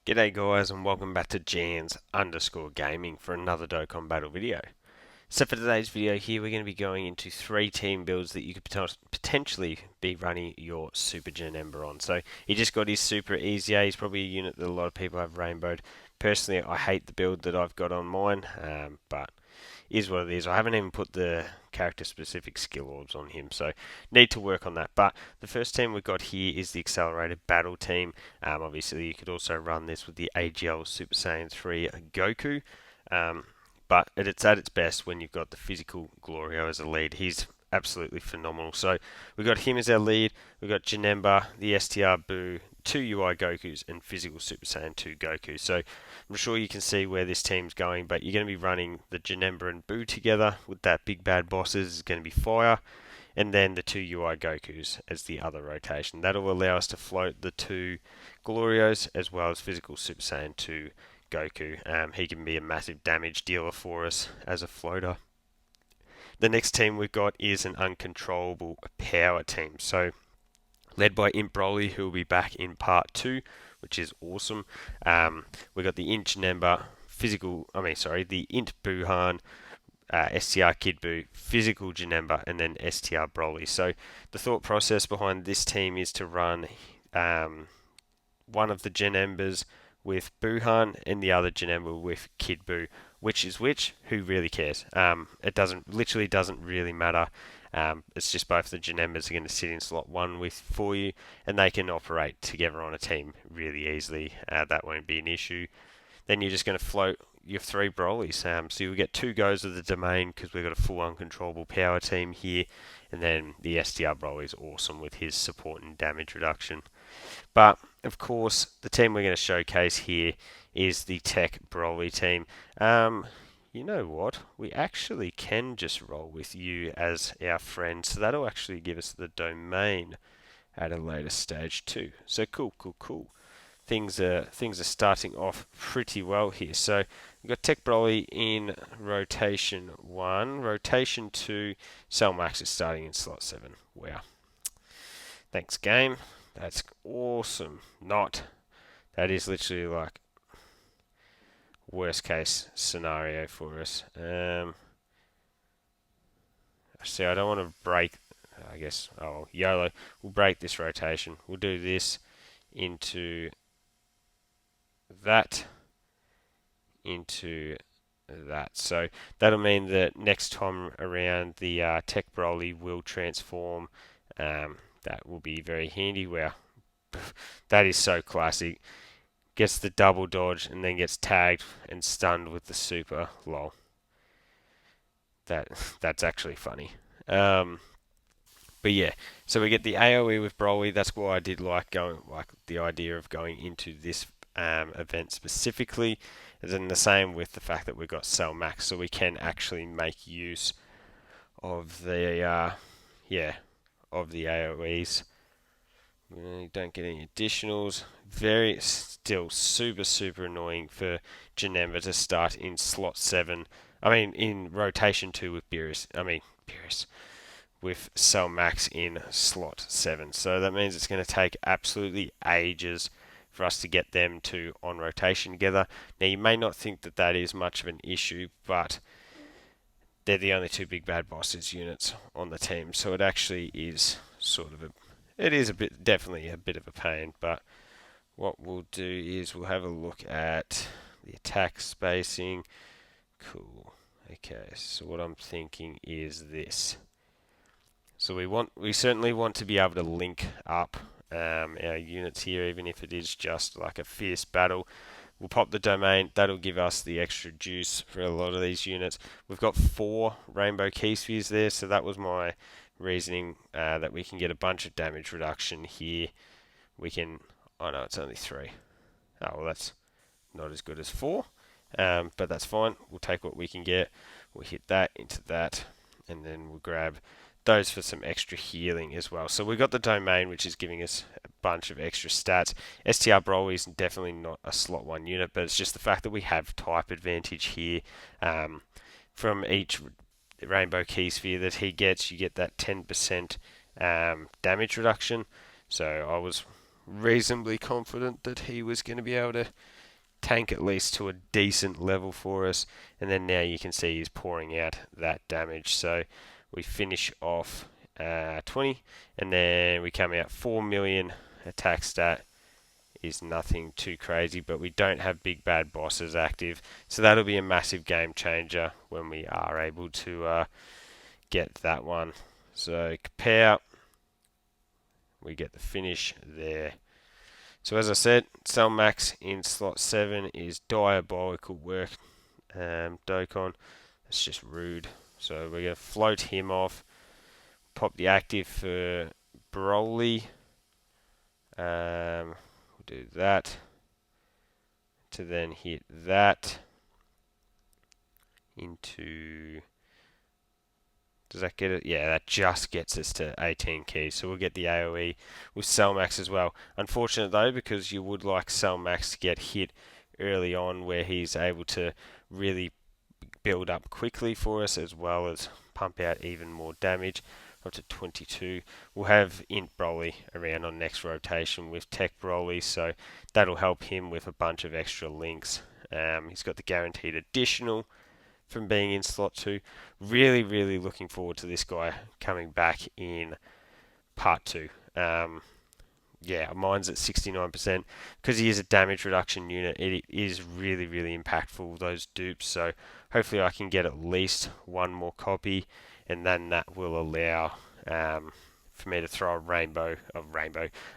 G'day guys and welcome back to Jans_gaming for another Dokkan battle video. So for today's video here we're going to be going into 3 team builds that you could potentially be running your Super Janemba on. So he just got his Super EZA, he's probably a unit that a lot of people have rainbowed. Personally I hate the build that I've got on mine, but is what it is. I haven't even put the character specific skill orbs on him, so need to work on that. But the first team we've got here is the accelerated battle team. Obviously you could also run this with the AGL Super Saiyan 3 Goku, but it's at its best when you've got the physical Glorio as a lead. He's absolutely phenomenal. So we've got him as our lead, we've got Janemba, the STR Buu, 2 UI Gokus and physical Super Saiyan 2 Goku. So I'm sure you can see where this team's going, but you're going to be running the Janemba and Buu together with that big bad bosses is going to be fire, and then the 2 UI Gokus as the other rotation. That'll allow us to float the 2 Glorios as well as physical Super Saiyan 2 Goku. He can be a massive damage dealer for us as a floater. The next team we've got is an uncontrollable power team. So led by Imp Broly, who will be back in part 2, which is awesome. We've got the Int Janemba, the Int Buhan, STR Kid Buu, physical Janemba, and then STR Broly. So the thought process behind this team is to run one of the Janembas with Buhan and the other Janemba with Kid Buu. Which is which? Who really cares? It literally doesn't really matter. It's just both the Janembas are going to sit in slot 1 for you, and they can operate together on a team really easily. That won't be an issue. Then you're just going to float your 3 Brolys. So you'll get 2 goes of the domain because we've got a full uncontrollable power team here, and then the STR Broly is awesome with his support and damage reduction. But of course, the team we're going to showcase here is the Tech Broly team. You know what? We actually can just roll with you as our friend, so that'll actually give us the domain at a later stage too. So cool. Things are starting off pretty well here. So we've got Tech Broly in rotation 1, rotation 2. Cell Max is starting in slot 7. Wow. Thanks, game. That's awesome. That is literally like worst case scenario for us. See, I don't want to break, I guess, YOLO. We'll break this rotation. We'll do this into that, So that'll mean that next time around the Tech Broly will transform. That will be very handy. Wow, that is so classic. Gets the double dodge and then gets tagged and stunned with the super. Lol. That's actually funny. But yeah, so we get the AoE with Broly. That's why I did like the idea of going into this event specifically. And then the same with the fact that we've got Cell Max, so we can actually make use of the of the AoEs. We don't get any additionals. Still super annoying for Janemba to start in slot 7. In rotation 2 with Beerus. With Cell Max in slot 7. So that means it's going to take absolutely ages for us to get them to on rotation together. Now you may not think that that is much of an issue, but they're the only 2 big bad bosses units on the team, so it actually is definitely a bit of a pain. But what we'll do is we'll have a look at the attack spacing. Cool. Okay, so what I'm thinking is this. So we certainly want to be able to link up our units here, even if it is just like a fierce battle. We'll pop the domain. That'll give us the extra juice for a lot of these units. We've got 4 rainbow key spheres there, so that was my reasoning that we can get a bunch of damage reduction here. Oh no, it's only 3. Oh well, that's not as good as 4, but that's fine. We'll take what we can get. We'll hit that into that, and then we'll grab those for some extra healing as well. So we've got the domain, which is giving us a bunch of extra stats. STR Broly is definitely not a slot 1 unit, but it's just the fact that we have type advantage here from each rainbow key sphere that he gets. You get that 10% damage reduction. So I was reasonably confident that he was going to be able to tank at least to a decent level for us, and then now you can see he's pouring out that damage. So we finish off 20, and then we come out 4 million attack stat. Is nothing too crazy, but we don't have big bad bosses active, so that'll be a massive game changer when we are able to get that one. So compare, we get the finish there. So as I said, Cell Max in slot 7 is diabolical work. Dokkan, it's just rude. So we're going to float him off, pop the active for Broly. We'll do that to then hit that into... Does that get it? Yeah, that just gets us to 18 keys. So we'll get the AoE with Cell Max as well. Unfortunate though, because you would like Cell Max to get hit early on where he's able to really build up quickly for us, as well as pump out even more damage. Up to 22. We'll have Int Broly around on next rotation with Tech Broly, so that'll help him with a bunch of extra links. He's got the guaranteed additional from being in slot 2. Really, really looking forward to this guy coming back in part 2. Yeah, mine's at 69%. Because he is a damage reduction unit, it is really, really impactful, those dupes. So hopefully I can get at least one more copy, and then that will allow for me to throw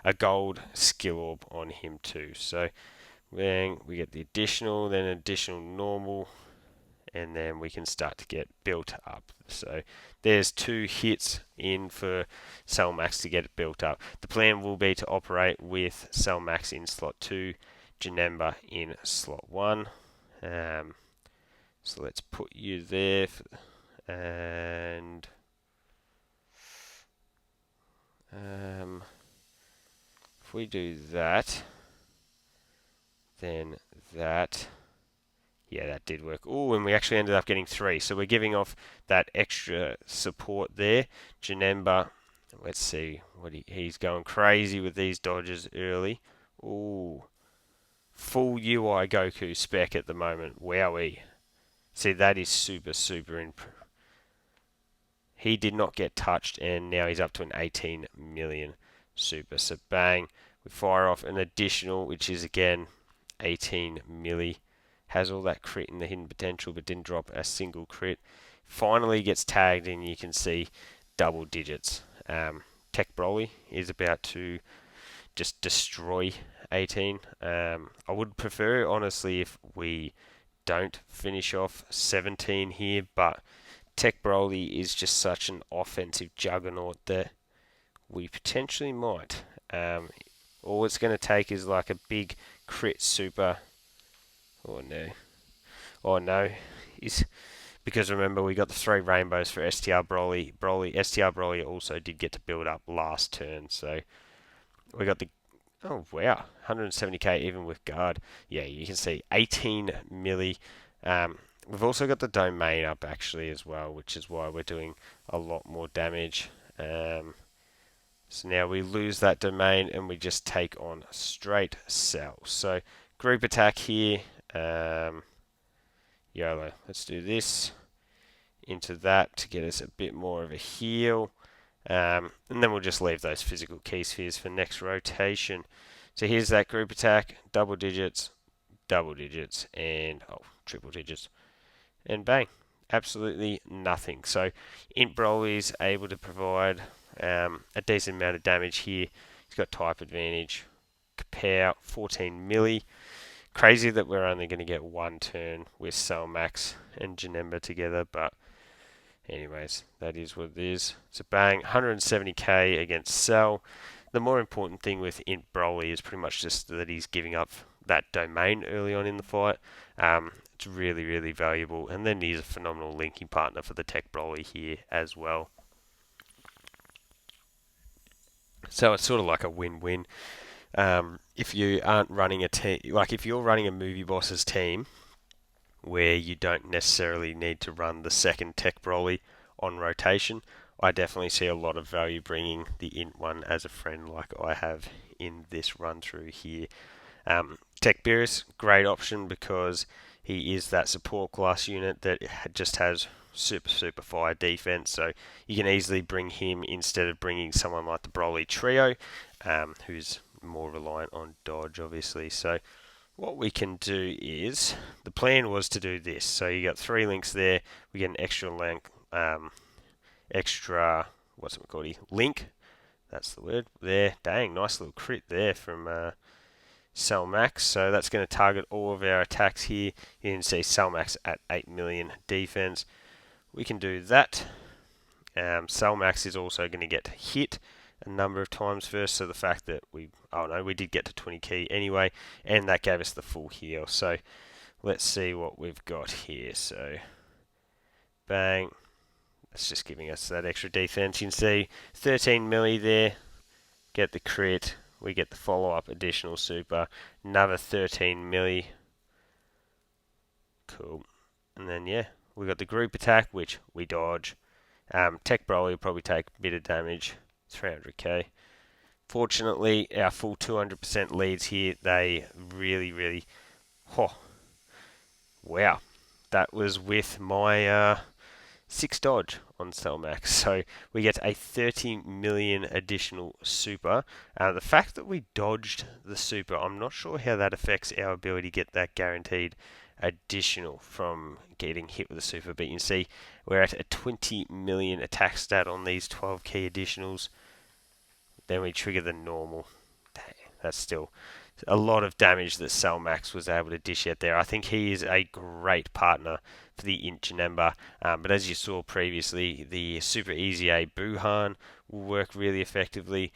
a gold skill orb on him too. So then we get the additional, then additional normal, and then we can start to get built up. So there's 2 hits in for Cell Max to get it built up. The plan will be to operate with Cell Max in slot 2, Janemba in slot 1. So let's put you there, and if we do that, then that... Yeah, that did work. Oh, and we actually ended up getting 3. So we're giving off that extra support there. Janemba, let's see what he's going crazy with these dodges early. Oh, full UI Goku spec at the moment. Wowee. See, that is super, super. He did not get touched, and now he's up to an 18 million super. So bang, we fire off an additional, which is again 18 milli. Has all that crit in the hidden potential, but didn't drop a single crit. Finally gets tagged, and you can see double digits. Tech Broly is about to just destroy 18. I would prefer, honestly, if we don't finish off 17 here, but Tech Broly is just such an offensive juggernaut that we potentially might. All it's going to take is like a big crit super. Oh no. Oh no. Because remember, we got the 3 rainbows for STR Broly. STR Broly also did get to build up last turn, so we got the... Oh wow, 170k even with guard. Yeah, you can see 18 milli. We've also got the domain up actually as well, which is why we're doing a lot more damage. So now we lose that domain and we just take on straight Cell. So group attack here. YOLO. Let's do this into that to get us a bit more of a heal. And then we'll just leave those physical key spheres for next rotation. So here's that group attack. Double digits, and triple digits. And bang. Absolutely nothing. So Int Broly is able to provide a decent amount of damage here. He's got type advantage. Kapow, 14 milli. Crazy that we're only going to get 1 turn with Cell Max and Janemba together, but anyways, that is what it is. So bang, 170k against Cell. The more important thing with Int Broly is pretty much just that he's giving up that domain early on in the fight. It's really, really valuable, and then he's a phenomenal linking partner for the Tech Broly here as well. So it's sort of like a win-win. If you aren't running a team, like if you're running a Movie Bosses team where you don't necessarily need to run the second Tech Broly on rotation, I definitely see a lot of value bringing the Int one as a friend like I have in this run through here. Tech Beerus, great option because he is that support class unit that just has super fire defense, so you can easily bring him instead of bringing someone like the Broly trio, who's more reliant on dodge, obviously. So what we can do is, the plan was to do this. So you got 3 links there. We get an extra link, what's it called? Link. That's the word there. Dang, nice little crit there from Selmax. So that's going to target all of our attacks here. You can see Selmax at 8 million defense. We can do that. Selmax is also going to get hit a number of times first, so the fact that we did get to 20 key anyway, and that gave us the full heal. So let's see what we've got here. So bang, that's just giving us that extra defense. You can see 13 milli there, get the crit, we get the follow-up additional super, another 13 milli, cool, and then yeah, we got the group attack, which we dodge. Tech Broly will probably take a bit of damage, 300k. Fortunately, our full 200% leads here, they really, wow, that was with my 6 dodge on Cellmax, so we get a 30 million additional super. The fact that we dodged the super, I'm not sure how that affects our ability to get that guaranteed additional from getting hit with a super, but you can see we're at a 20 million attack stat on these 12 key additionals. Then we trigger the normal. Dang, that's still a lot of damage that Selmax was able to dish out there. I think he is a great partner for the EZA'D Janemba, but as you saw previously, the Super EZA Buhan will work really effectively.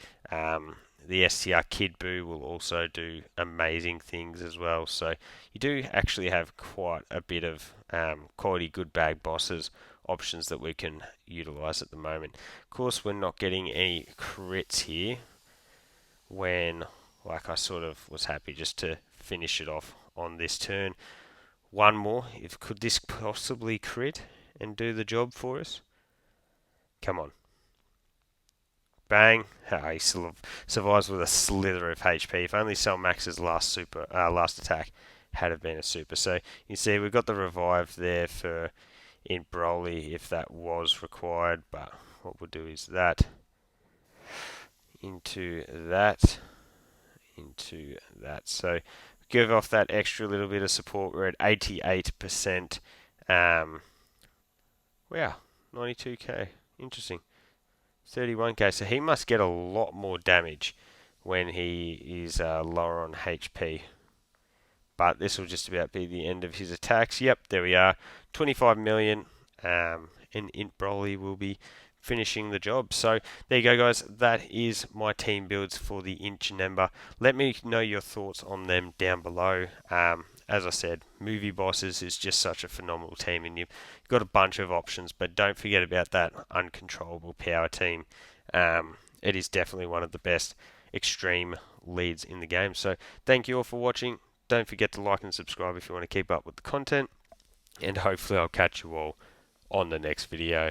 The STR Kid Buu will also do amazing things as well. So you do actually have quite a bit of quality good bag bosses options that we can utilize at the moment. Of course, we're not getting any crits here when, like, I sort of was happy just to finish it off on this turn. One more. Could this possibly crit and do the job for us? Come on. Bang. He survives with a slither of HP. If only Cellmax's last attack had have been a super. So you see we've got the revive there for in Broly if that was required, but what we'll do is that into that. So give off that extra little bit of support. We're at 88%. Wow, 92k. Interesting. 31k. So he must get a lot more damage when he is lower on HP. But this will just about be the end of his attacks. Yep, there we are. 25 million. And Int Broly will be finishing the job. So there you go, guys. That is my team builds for the EZA'D Janemba. Let me know your thoughts on them down below. As I said, Movie Bosses is just such a phenomenal team, and you've got a bunch of options, but don't forget about that uncontrollable power team. It is definitely one of the best extreme leads in the game. So thank you all for watching. Don't forget to like and subscribe if you want to keep up with the content, and hopefully I'll catch you all on the next video.